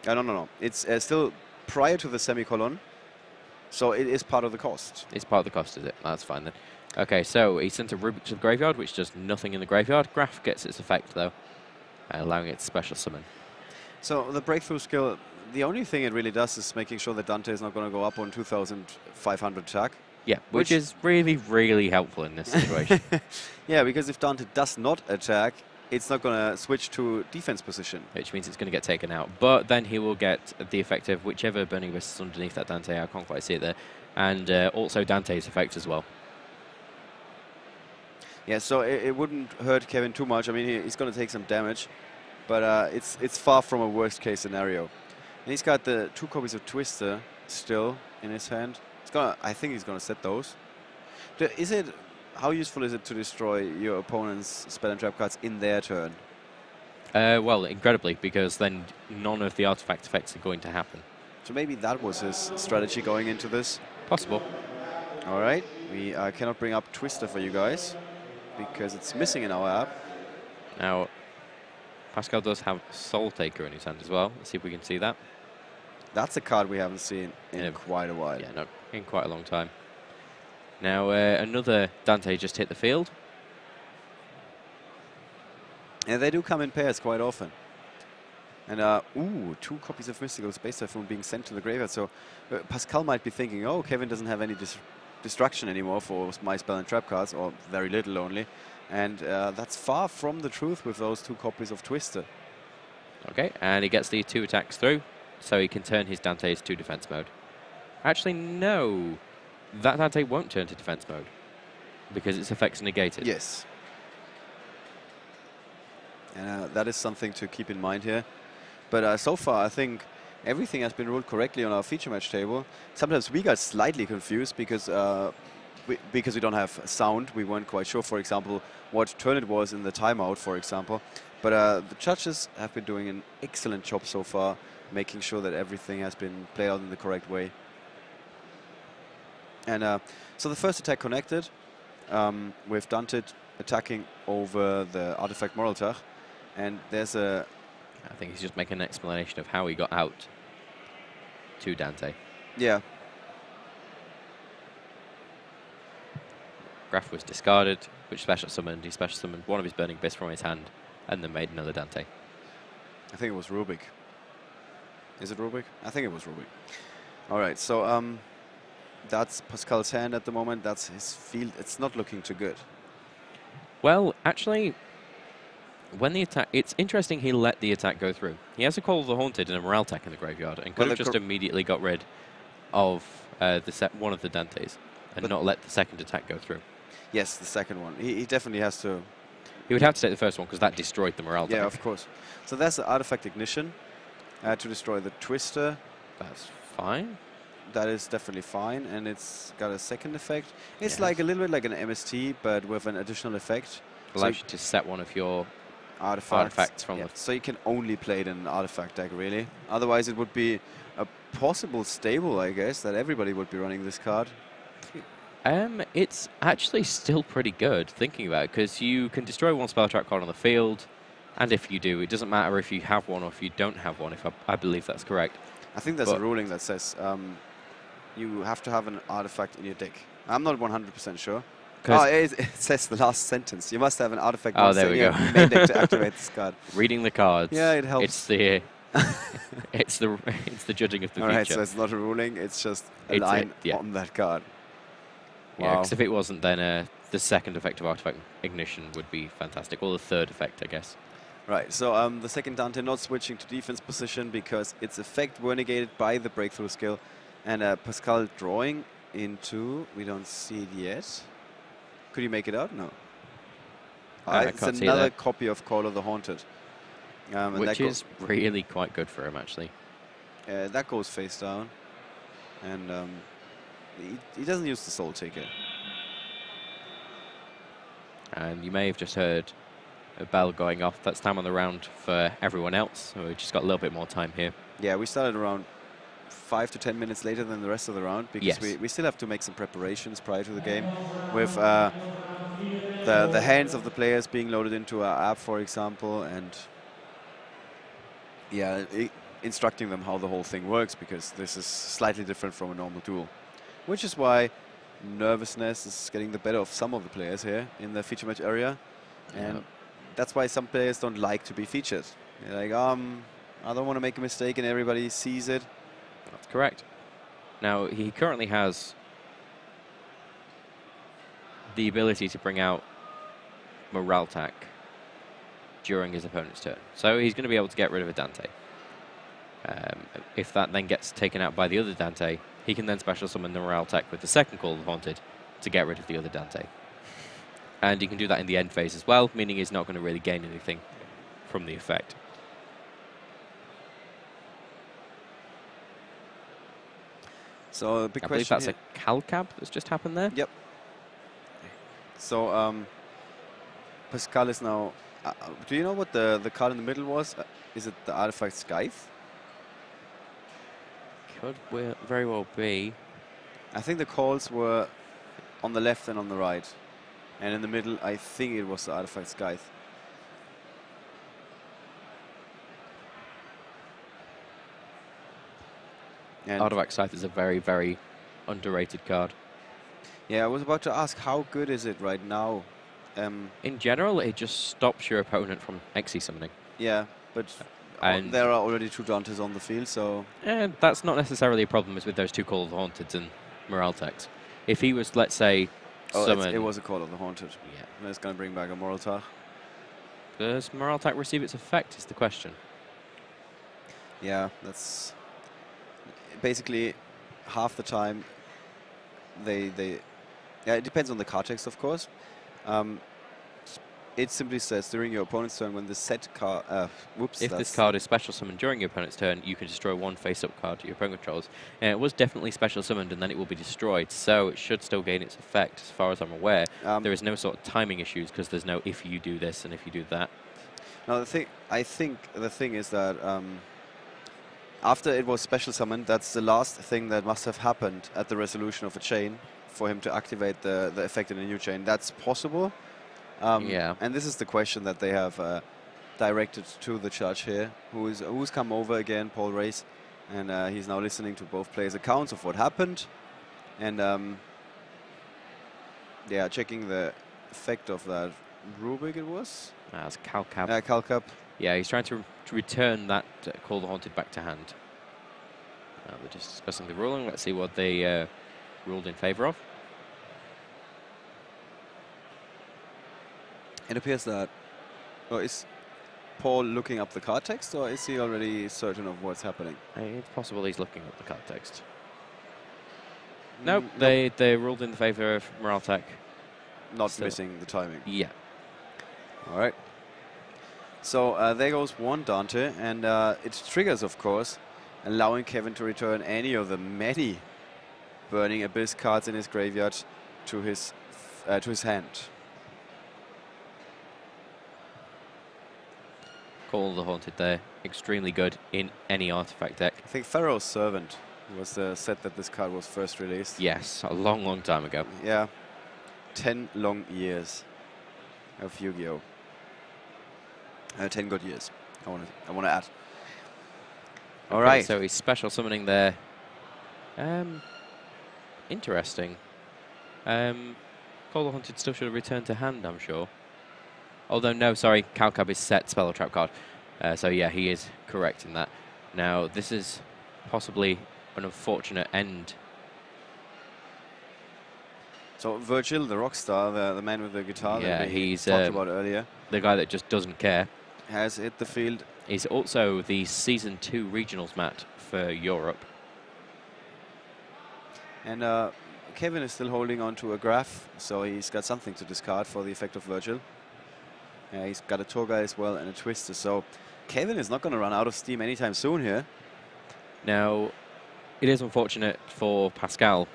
No. It's still prior to the semicolon, so it is part of the cost. It's part of the cost, is it? That's fine then. Okay, so he sent a Rubik to the graveyard, which does nothing in the graveyard. Graph gets its effect, though, allowing it to special summon. So the breakthrough skill, the only thing it really does is making sure that Dante is not going to go up on 2,500 attack. Yeah, which is really, really helpful in this situation. Yeah, because if Dante does not attack, it's not going to switch to defense position. Which means it's going to get taken out. But then he will get the effect of whichever Burning Abyss is underneath that Dante. I can't quite see it there. And also Dante's effect as well. Yeah, so it wouldn't hurt Kevin too much. I mean, he's going to take some damage. But it's far from a worst-case scenario. And he's got the 2 copies of Twister still in his hand. I think he's gonna set those. How useful is it to destroy your opponent's spell and trap cards in their turn? Well, incredibly, because then none of the artifact effects are going to happen. So maybe that was his strategy going into this. Possible. All right, we cannot bring up Twister for you guys because it's missing in our app. Now, Pascal does have Soul Taker in his hand as well. Let's see if we can see that. That's a card we haven't seen in quite a while. Yeah, no, in quite a long time. Now, another Dante just hit the field. Yeah, they do come in pairs quite often. And, ooh, 2 copies of Mystical Space Typhoon being sent to the graveyard. So Pascal might be thinking, oh, Kevin doesn't have any destruction anymore for my spell and trap cards, or very little only. And that's far from the truth with those 2 copies of Twister. Okay, and he gets the 2 attacks through, so he can turn his Dantes to defense mode. Actually, no. That Dante won't turn to defense mode because its effects are negated. Yes. And that is something to keep in mind here. But so far, I think everything has been ruled correctly on our feature match table. Sometimes we got slightly confused because we don't have sound. We weren't quite sure, for example, what turn it was in the timeout, for example. But the judges have been doing an excellent job so far, making sure that everything has been played out in the correct way. And so the first attack connected with Dante attacking over the artifact Moraltach. And there's a... I think he's just making an explanation of how he got out to Dante. Yeah. Graph was discarded, which special summoned. He special summoned one of his Burning Abyss from his hand and then made another Dante. I think it was Rubik. Is it Rubik? I think it was Rubik. All right, so that's Pascal's hand at the moment. That's his field. It's not looking too good. Well, actually, when the attack... It's interesting he let the attack go through. He has a Call of the Haunted and a Moraltech in the graveyard and could have just immediately got rid of one of the Dantes and not let the second attack go through. Yes, the second one. He definitely has to... He would have to take the first one because that destroyed the Moraltech. Yeah, of course. So that's the Artifact Ignition to destroy the Twister. That's fine. That is definitely fine, and it's got a second effect. It's like a little bit like an MST, but with an additional effect. Allows you to set one of your artifacts from the... So you can only play it in an artifact deck, really. Otherwise, it would be a possible stable, I guess, that everybody would be running this card. It's actually still pretty good, thinking about it, because you can destroy one spell trap card on the field, and if you do, it doesn't matter if you have one or if you don't have one, if I believe that's correct. I think there's a ruling that says you have to have an artifact in your deck. I'm not 100% sure. Oh, it says the last sentence. You must have an artifact in your main deck to activate this card. Reading the cards. Yeah, it helps. It's the it's the judging of the All future. right, so it's not a ruling. It's just a line on that card. Yeah, because if it wasn't, then the second effect of Artifact Ignition would be fantastic. Or the third effect, I guess. Right, so the second Dante not switching to defense position because its effect were negated by the breakthrough skill. And Pascal drawing into... We don't see it yet. Could you make it out? No. It's another copy of Call of the Haunted. Which is really quite good for him, actually. That goes face down. And he doesn't use the Soul Taker. And you may have just heard a bell going off. That's time on the round for everyone else. So we've just got a little bit more time here. Yeah, we started around 5 to 10 minutes later than the rest of the round because we still have to make some preparations prior to the game with the hands of the players being loaded into our app, for example, and instructing them how the whole thing works because this is slightly different from a normal duel, which is why nervousness is getting the better of some of the players here in the feature match area, and that's why some players don't like to be featured. They're like, I don't want to make a mistake and everybody sees it. That's correct. Now, he currently has the ability to bring out Moraltech during his opponent's turn. So he's going to be able to get rid of a Dante. If that then gets taken out by the other Dante, he can then special summon the Moraltech with the second Call of the Haunted to get rid of the other Dante. And he can do that in the end phase as well, meaning he's not going to really gain anything from the effect. So a big I believe question that's here. a Calcab that's just happened there. Yep. So Pascal is now. Do you know what the card in the middle was? Is it the Artifact Scythe? Could very well be. I think the calls were on the left and on the right. And in the middle, I think it was the Artifact Scythe. And Artifact Scythe is a very, very underrated card. yeah, I was about to ask, how good is it right now? In general, it just stops your opponent from Xe summoning. Yeah, but And there are already 2 Dantes on the field, so... And that's not necessarily a problem as with those 2 Call of the Haunted and Moraltex. If he was, let's say, summon... it was a Call of the Haunted. Yeah. And it's going to bring back a Moraltech. Does Moraltech receive its effect is the question. Yeah, that's... Basically, half the time, yeah, it depends on the card text, of course. It simply says, during your opponent's turn, when the set card... If this card is special summoned during your opponent's turn, you can destroy 1 face-up card your opponent controls. And it was definitely special summoned, and then it will be destroyed, so it should still gain its effect, as far as I'm aware. There is no sort of timing issues, because there's no if you do this and if you do that. Now, I think the thing is that after it was special summoned, that's the last thing that must have happened at the resolution of a chain for him to activate the effect in a new chain. That's possible. Yeah. And this is the question that they have directed to the judge here, who's come over again, Paul Race, and he's now listening to both players' accounts of what happened, and yeah, checking the effect of that Rubik. It was That's Calcab. Calcap. Yeah, he's trying to return that Call the Haunted back to hand. They're just discussing the ruling. Let's see what they ruled in favour of. It appears that, is Paul looking up the card text, or is he already certain of what's happening? It's possible he's looking at the card text. Nope, they ruled in favour of Moraltech. Not Still. missing the timing. Yeah. All right. So there goes 1 Dante, and it triggers, of course, allowing Kevin to return any of the many Burning Abyss cards in his graveyard to his hand. Call of the Haunted there. Extremely good in any artifact deck. I think Pharaoh's Servant was the set that this card was first released. Yes, a long, long time ago. Yeah. 10 long years of Yu-Gi-Oh! 10 good years, I want to add. All Okay, right. so he's special summoning there. Interesting. Call the Haunted still should have returned to hand, I'm sure. Although, no, sorry, Calcab is set spell or trap card. So, yeah, he is correct in that. Now, this is possibly an unfortunate end. So, Virgil, the rock star, the man with the guitar Yeah, that we he's talked about earlier, the guy that just doesn't care. has hit the field. He's also the Season 2 Regionals mat for Europe. And Kevin is still holding on to a graph, so he's got something to discard for the effect of Virgil. He's got a tour guide as well and a twister, so Kevin is not going to run out of steam anytime soon here. Now, it is unfortunate for Pascal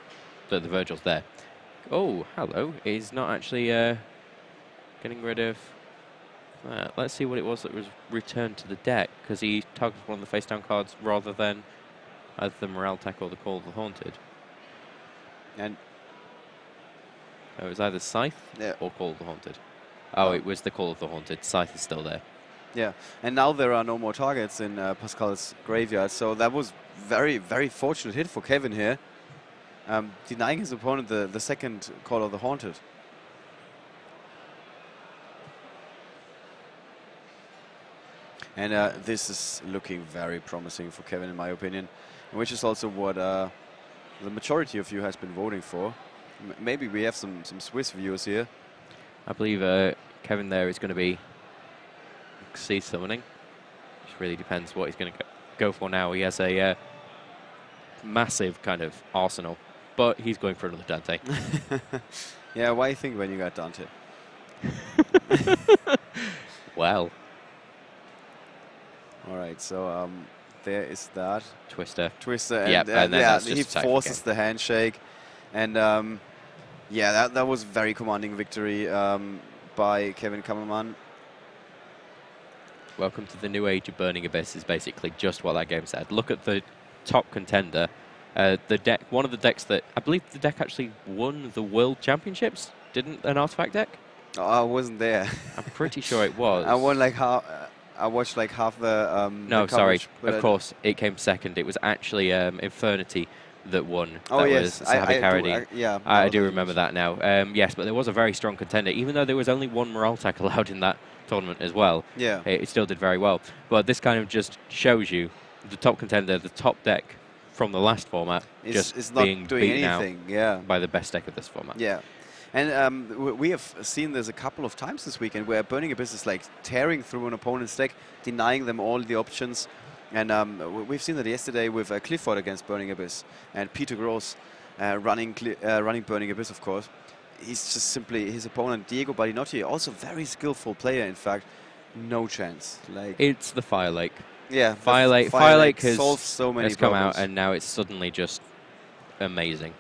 that the Virgil's there. Oh, hello. He's not actually getting rid of... let's see what it was that was returned to the deck, because he targeted one of the face-down cards rather than either the Moraltech or the Call of the Haunted. And it was either Scythe or Call of the Haunted. Oh, it was the Call of the Haunted. Scythe is still there. yeah, and now there are no more targets in Pascal's graveyard, so that was very, very fortunate hit for Kevin here, denying his opponent the second Call of the Haunted. And this is looking very promising for Kevin, in my opinion, which is also what the majority of you has been voting for. Maybe we have some Swiss viewers here. I believe Kevin there is going to be Xyz summoning. Which really depends what he's going to go for now. He has a massive kind of arsenal, but he's going for another Dante. Yeah, why think when you got Dante? Well. All right, so there is that Twister. Twister, Yep, and then that's he just attack forces again. the handshake, and yeah, that was very commanding victory by Kevin Kammermann. Welcome to the new age of Burning Abyss is basically just what that game said. Look at the top contender. The deck, one of the decks that I believe the deck actually won the World Championships. Didn't an artifact deck? Oh, I wasn't there. I'm pretty sure it was. I won like half. I watched like half the. No, the sorry. coverage, but Of course, it came second. It was actually Infernity that won. Oh that yes, was Sahabi Carradine. yeah, I do remember that now. Yes, but there was a very strong contender, even though there was only one morale tech allowed in that tournament as well. Yeah, It still did very well. But this kind of just shows you the top contender, the top deck from the last format, it's not being doing beaten anything. Yeah, by the best deck of this format. yeah. And we have seen this a couple of times this weekend where Burning Abyss is like tearing through an opponent's deck, denying them all the options. And we've seen that yesterday with Clifford against Burning Abyss and Peter Gross running Burning Abyss, of course. He's just simply his opponent, Diego Badinotti, also very skillful player, in fact. No chance. Like It's the Fire Lake. yeah, Fire Lake has solved so many has come problems. out, and now it's suddenly just amazing.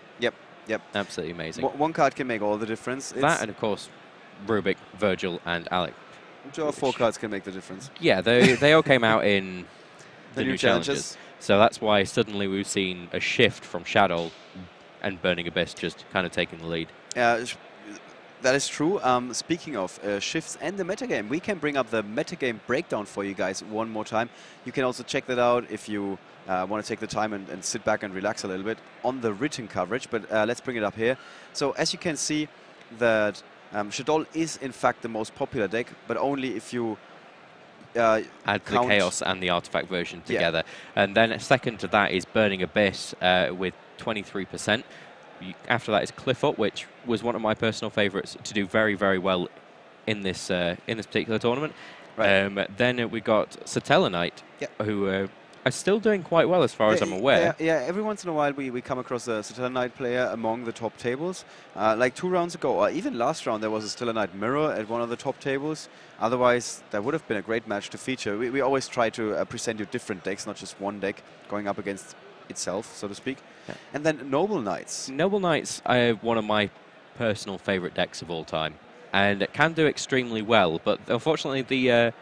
Yep. Absolutely amazing. One card can make all the difference. That and, of course, Rubik, Virgil, and Alec. Four cards can make the difference. Yeah, they all came out in The new challenges. So that's why suddenly we've seen a shift from Shadow and Burning Abyss just kind of taking the lead. That is true. Speaking of shifts and the metagame, we can bring up the metagame breakdown for you guys one more time. You can also check that out if you want to take the time and sit back and relax a little bit on the written coverage. But let's bring it up here. So as you can see, that Shadow is in fact the most popular deck, but only if you Add the Chaos and the Artifact version together. Yeah. And then second to that is Burning Abyss with 23%. After that is Clifford, which was one of my personal favourites to do very, very well in this particular tournament. Right. Then we got Satellanite, who are still doing quite well as far as I'm aware. Yeah, every once in a while we come across a Satellanite player among the top tables. Like 2 rounds ago, or even last round, there was a Satellanite mirror at one of the top tables. Otherwise, that would have been a great match to feature. We always try to present you different decks, not just one deck going up against itself, so to speak. Yeah. And then Noble Knights. Noble Knights are one of my personal favourite decks of all time, and it can do extremely well. But unfortunately, the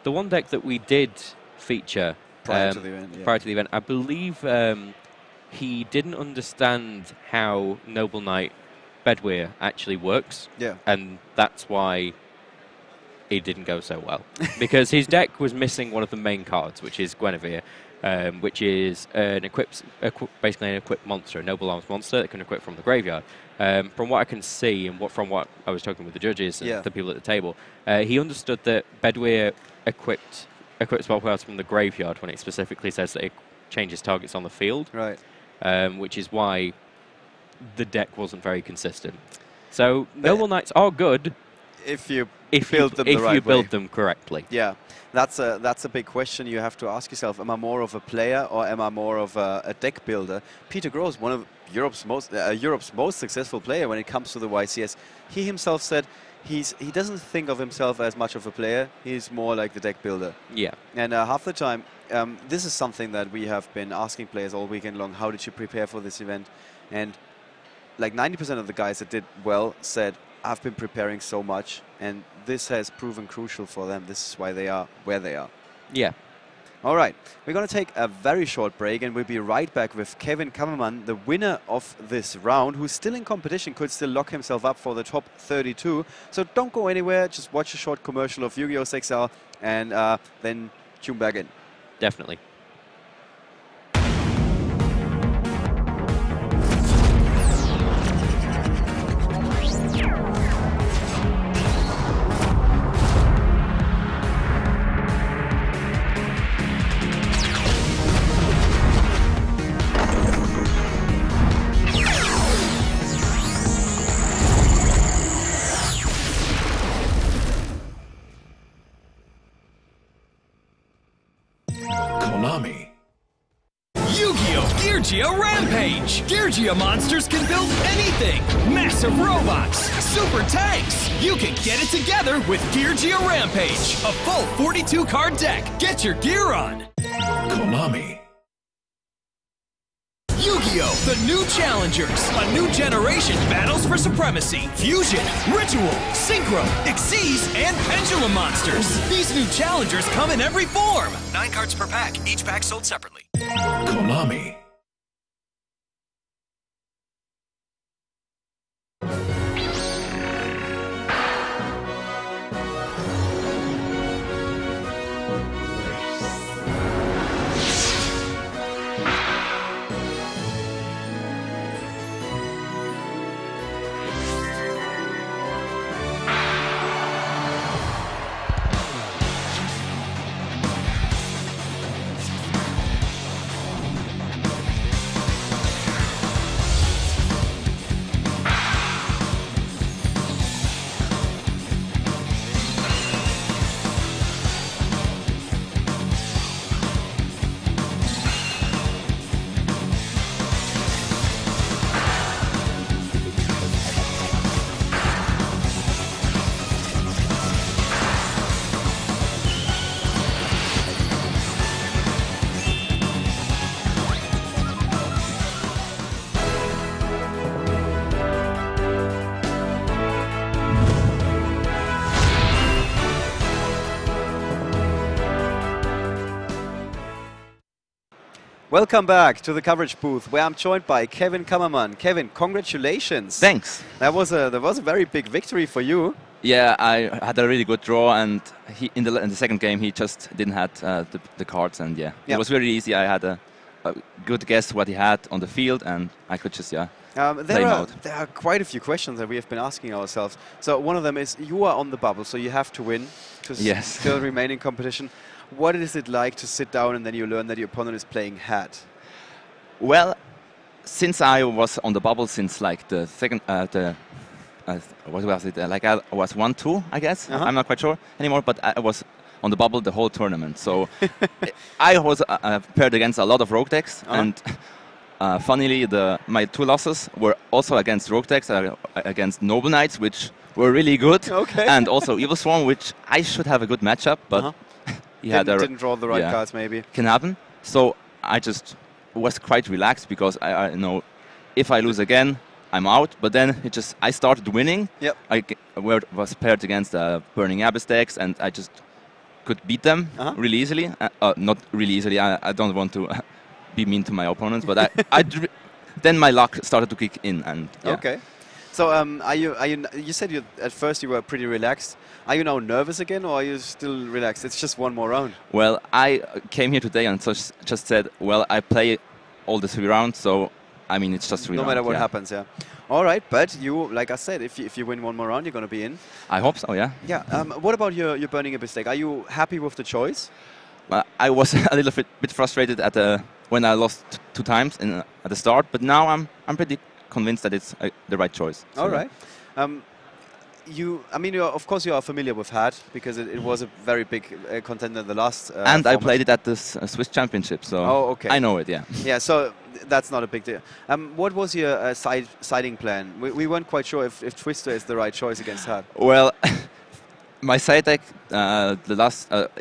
one deck that we did feature prior to the event, I believe he didn't understand how Noble Knight Bedwyr actually works. Yeah, and that's why it didn't go so well because his deck was missing one of the main cards, which is Guinevere. Which is basically an equipped monster, a noble arms monster that can equip from the graveyard. From what I can see and from what I was talking with the judges and the people at the table, he understood that Bedwyr equipped spell cards from the graveyard when it specifically says that it changes targets on the field. Right. Which is why the deck wasn't very consistent. So Noble Knights are good if you build them correctly. Yeah. That's a big question you have to ask yourself. Am I more of a player or am I more of a deck builder? Peter Gross, one of Europe's most successful player when it comes to the YCS, he himself said he doesn't think of himself as much of a player. He's more like the deck builder. Yeah. And half the time, this is something that we have been asking players all weekend long. How did you prepare for this event? And like 90% of the guys that did well said, I've been preparing so much, and this has proven crucial for them. This is why they are where they are. Yeah. All right, we're going to take a very short break, and we'll be right back with Kevin Kammermann, the winner of this round, who's still in competition, could still lock himself up for the top 32. So don't go anywhere, just watch a short commercial of Yu-Gi-Oh! 6L, and then tune back in. Definitely. Rampage! Geargia monsters can build anything! Massive robots! Super tanks! You can get it together with Geargia Rampage! A full 42-card deck! Get your gear on! Konami. Yu-Gi-Oh! The new challengers. A new generation battles for supremacy. Fusion, Ritual, Synchro, Xyz, and Pendulum monsters. These new challengers come in every form. 9 cards per pack. Each pack sold separately. Konami. Welcome back to the coverage booth, where I'm joined by Kevin Kammermann. Kevin, congratulations! Thanks. That was a very big victory for you. Yeah, I had a really good draw, and in the second game he just didn't have the cards, and yeah, it was very easy. I had a good guess what he had on the field, and I could just play him out. There are quite a few questions that we have been asking ourselves. So one of them is, you are on the bubble, so you have to win to still remain in competition. What is it like to sit down and then you learn that your opponent is playing hat? Well, since I was on the bubble since like the second, what was it? Like I was 1-2, I guess. I'm not quite sure anymore, but I was on the bubble the whole tournament. So I was paired against a lot of rogue decks, and funnily, my 2 losses were also against rogue decks, against Noble Knights, which were really good, and also Evil Swarm, which I should have a good matchup, but he didn't draw the right cards, maybe. Can happen. So I just was quite relaxed, because I know if I lose again, I'm out. But then I started winning. Yep. I was paired against Burning Abyss decks, and I just could beat them really easily. Not really easily. I don't want to be mean to my opponents, but then my luck started to kick in. And okay. So you said at first you were pretty relaxed. Are you now nervous again, or are you still relaxed? It's just one more round. Well, I came here today and just said, well, I play all the 3 rounds, so I mean, it's just 3 rounds. No matter what happens, yeah. All right, but you, like I said, if you win one more round, you're going to be in. I hope so, yeah. Yeah. What about your Burning Abyss deck? Are you happy with the choice? I was a little bit frustrated when I lost 2 times at the start, but now I'm pretty convinced that it's the right choice. So all right. Of course, you are familiar with hat, because it was a very big contender in the last. And I played it at the Swiss Championship, so I know it. Yeah. Yeah. So that's not a big deal. What was your siding plan? We weren't quite sure if Twister is the right choice against hat. Well, my side deck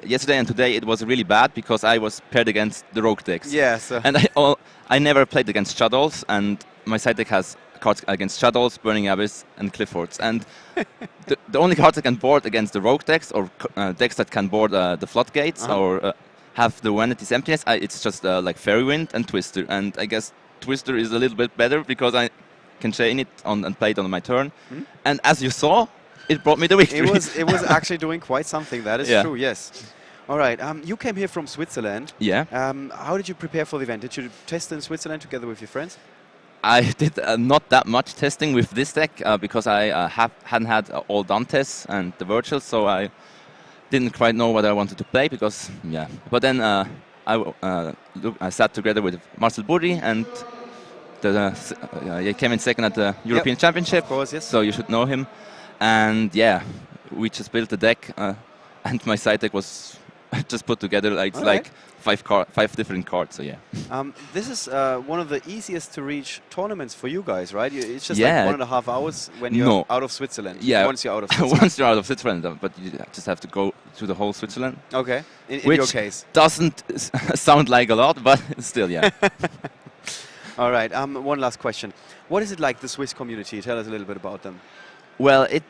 yesterday and today, it was really bad, because I was paired against the rogue decks. Yeah. So and I never played against Shadows, and my side deck has cards against Shadows, Burning Abyss, and Cliffords. And the only cards I can board against the rogue decks, or decks that can board the floodgates, or have the Vanity's Emptiness, it's just like Fairy Wind and Twister. And I guess Twister is a little bit better, because I can chain it and play it on my turn. And as you saw, it brought me the victory. It was actually doing quite something. That is true, yes. All right. You came here from Switzerland. Yeah. How did you prepare for the event? Did you test in Switzerland together with your friends? I did not that much testing with this deck, because I hadn't had all done tests and the virtuals, so I didn't quite know what I wanted to play, because, yeah. But then I sat together with Marcel Burri, and he came in second at the European Championship, of course, yes. So you should know him. And yeah, we just built the deck, and my side deck was just put together. Like, it's All right. like 5 different cards. So yeah. This is one of the easiest to reach tournaments for you guys, right? It's just Yeah. like 1.5 hours when you're No. out of Switzerland. Yeah. Once you're out of Switzerland. Once you're out of Switzerland, but you just have to go through the whole Switzerland. Okay. In Which your case. doesn't sound like a lot, but still, yeah. All right. One last question. What is it like, the Swiss community? Tell us a little bit about them. Well, it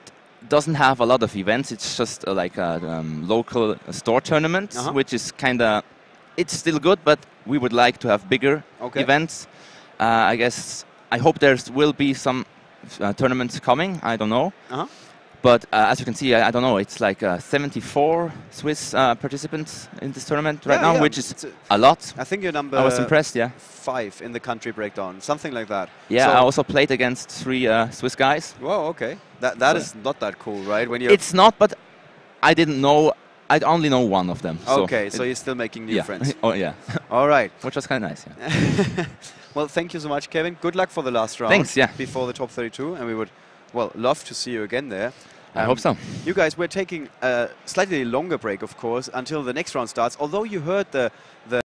doesn't have a lot of events. It's just like a local store tournament, which is kind of, it's still good, but we would like to have bigger events. I guess, I hope there will be some tournaments coming. I don't know. But as you can see, I don't know, it's like 74 Swiss participants in this tournament right now, which is a lot. I think you're number I was impressed, 5 in the country breakdown, something like that. Yeah, so I also played against 3 Swiss guys. Whoa, okay. That is not that cool, right? When you're It's not, but I didn't know, I only know one of them. okay, so you're still making new friends. Oh, yeah. All right. Which was kind of nice, yeah. Well, thank you so much, Kevin. Good luck for the last round. Thanks, yeah. Before the top 32, and we would, well, love to see you again there. I hope so. You guys, we're taking a slightly longer break, of course, until the next round starts. Although you heard the